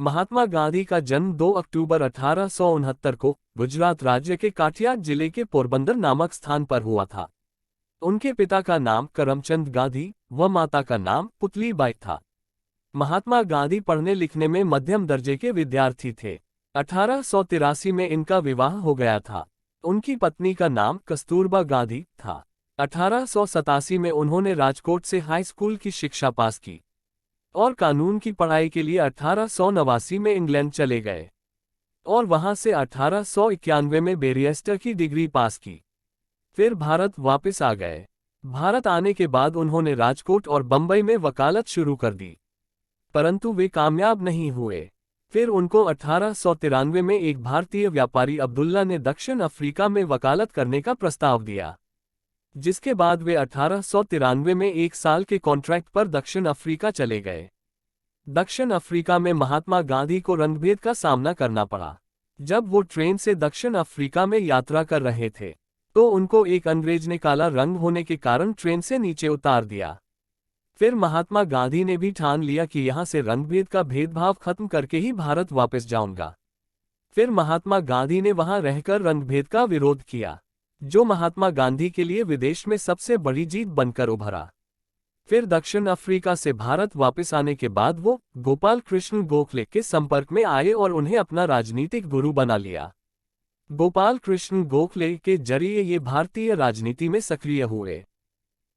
महात्मा गांधी का जन्म 2 अक्टूबर 1869 को गुजरात राज्य के काठियावाड़ जिले के पोरबंदर नामक स्थान पर हुआ था। उनके पिता का नाम करमचंद गांधी व माता का नाम पुतलीबाई था। महात्मा गांधी पढ़ने लिखने में मध्यम दर्जे के विद्यार्थी थे। 1883 में इनका विवाह हो गया था। उनकी पत्नी का नाम कस्तूरबा गांधी था। 1887 में उन्होंने राजकोट से हाई स्कूल की शिक्षा पास की और कानून की पढ़ाई के लिए 1889 में इंग्लैंड चले गए और वहां से 1891 में बैरिस्टर की डिग्री पास की। फिर भारत वापस आ गए। भारत आने के बाद उन्होंने राजकोट और बंबई में वकालत शुरू कर दी, परंतु वे कामयाब नहीं हुए। फिर उनको 1893 में एक भारतीय व्यापारी अब्दुल्ला ने दक्षिण अफ्रीका में वकालत करने का प्रस्ताव दिया, जिसके बाद वे 1893 में 1 साल के कॉन्ट्रैक्ट पर दक्षिण अफ्रीका चले गए। दक्षिण अफ्रीका में महात्मा गांधी को रंगभेद का सामना करना पड़ा। जब वो ट्रेन से दक्षिण अफ्रीका में यात्रा कर रहे थे तो उनको एक अंग्रेज ने काला रंग होने के कारण ट्रेन से नीचे उतार दिया। फिर महात्मा गांधी ने भी ठान लिया कि यहाँ से रंगभेद का भेदभाव खत्म करके ही भारत वापस जाऊंगा। फिर महात्मा गांधी ने वहां रहकर रंगभेद का विरोध किया, जो महात्मा गांधी के लिए विदेश में सबसे बड़ी जीत बनकर उभरा। फिर दक्षिण अफ्रीका से भारत वापस आने के बाद वो गोपाल कृष्ण गोखले के संपर्क में आए और उन्हें अपना राजनीतिक गुरु बना लिया। गोपाल कृष्ण गोखले के जरिए ये भारतीय राजनीति में सक्रिय हुए।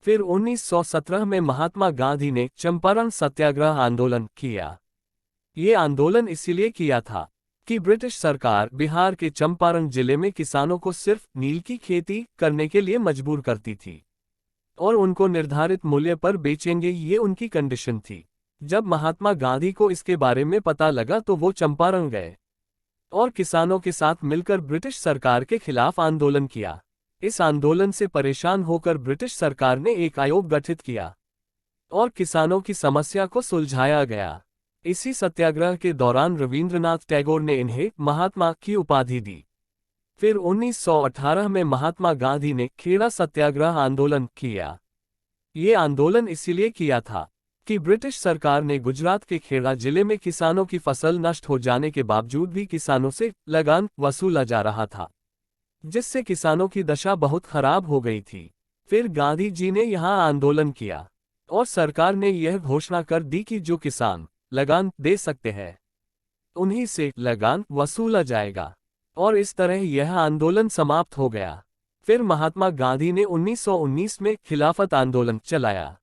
फिर 1917 में महात्मा गांधी ने चंपारण सत्याग्रह आंदोलन किया। ये आंदोलन इसलिए किया था कि ब्रिटिश सरकार बिहार के चंपारण जिले में किसानों को सिर्फ नील की खेती करने के लिए मजबूर करती थी और उनको निर्धारित मूल्य पर बेचेंगे, ये उनकी कंडीशन थी। जब महात्मा गांधी को इसके बारे में पता लगा तो वो चंपारण गए और किसानों के साथ मिलकर ब्रिटिश सरकार के खिलाफ आंदोलन किया। इस आंदोलन से परेशान होकर ब्रिटिश सरकार ने एक आयोग गठित किया और किसानों की समस्या को सुलझाया गया। इसी सत्याग्रह के दौरान रवींद्रनाथ टैगोर ने इन्हें महात्मा की उपाधि दी। फिर 1918 में महात्मा गांधी ने खेड़ा सत्याग्रह आंदोलन किया। ये आंदोलन इसलिए किया था कि ब्रिटिश सरकार ने गुजरात के खेड़ा जिले में किसानों की फसल नष्ट हो जाने के बावजूद भी किसानों से लगान वसूला जा रहा था, जिससे किसानों की दशा बहुत खराब हो गई थी। फिर गांधी जी ने यहाँ आंदोलन किया और सरकार ने यह घोषणा कर दी कि जो किसान लगान दे सकते हैं उन्हीं से लगान वसूला जाएगा और इस तरह यह आंदोलन समाप्त हो गया। फिर महात्मा गांधी ने 1919 में खिलाफत आंदोलन चलाया।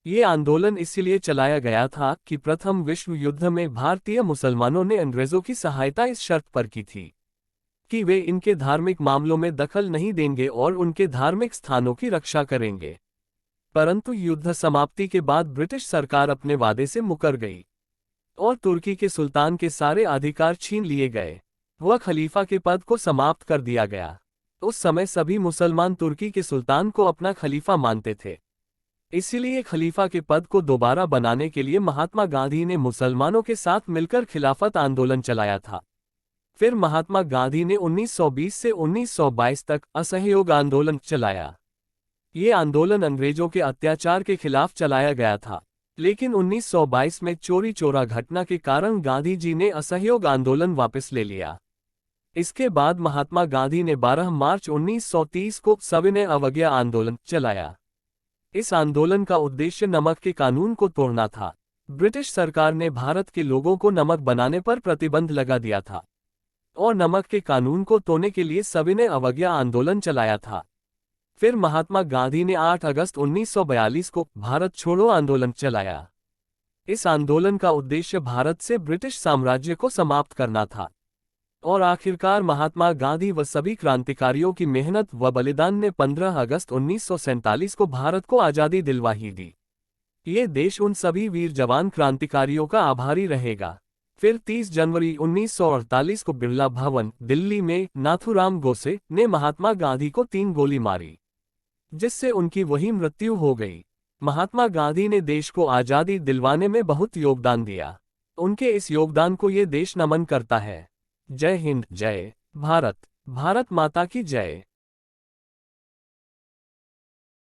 ये आंदोलन इसलिए चलाया गया था कि प्रथम विश्व युद्ध में भारतीय मुसलमानों ने अंग्रेजों की सहायता इस शर्त पर की थी कि वे इनके धार्मिक मामलों में दखल नहीं देंगे और उनके धार्मिक स्थानों की रक्षा करेंगे। परंतु युद्ध समाप्ति के बाद ब्रिटिश सरकार अपने वादे से मुकर गई और तुर्की के सुल्तान के सारे अधिकार छीन लिए गए। वह खलीफा के पद को समाप्त कर दिया गया। उस समय सभी मुसलमान तुर्की के सुल्तान को अपना खलीफा मानते थे। इसीलिए खलीफा के पद को दोबारा बनाने के लिए महात्मा गांधी ने मुसलमानों के साथ मिलकर खिलाफत आंदोलन चलाया था। फिर महात्मा गांधी ने 1920 से 1922 तक असहयोग आंदोलन चलाया। ये आंदोलन अंग्रेजों के अत्याचार के खिलाफ चलाया गया था, लेकिन 1922 में चोरी चोरा घटना के कारण गांधी जी ने असहयोग आंदोलन वापस ले लिया। इसके बाद महात्मा गांधी ने 12 मार्च 1930 को सविनय अवज्ञा आंदोलन चलाया। इस आंदोलन का उद्देश्य नमक के कानून को तोड़ना था। ब्रिटिश सरकार ने भारत के लोगों को नमक बनाने पर प्रतिबंध लगा दिया था और नमक के कानून को तोड़ने के लिए सविनय अवज्ञा आंदोलन चलाया था। फिर महात्मा गांधी ने 8 अगस्त 1942 को भारत छोड़ो आंदोलन चलाया। इस आंदोलन का उद्देश्य भारत से ब्रिटिश साम्राज्य को समाप्त करना था और आखिरकार महात्मा गांधी व सभी क्रांतिकारियों की मेहनत व बलिदान ने 15 अगस्त 1947 को भारत को आज़ादी दिलवा ही दी। ये देश उन सभी वीर जवान क्रांतिकारियों का आभारी रहेगा। फिर 30 जनवरी 1948 को बिरला भवन दिल्ली में नाथूराम गोडसे ने महात्मा गांधी को 3 गोली मारी, जिससे उनकी वही मृत्यु हो गई। महात्मा गांधी ने देश को आज़ादी दिलवाने में बहुत योगदान दिया। उनके इस योगदान को ये देश नमन करता है। जय हिंद, जय भारत, भारत माता की जय।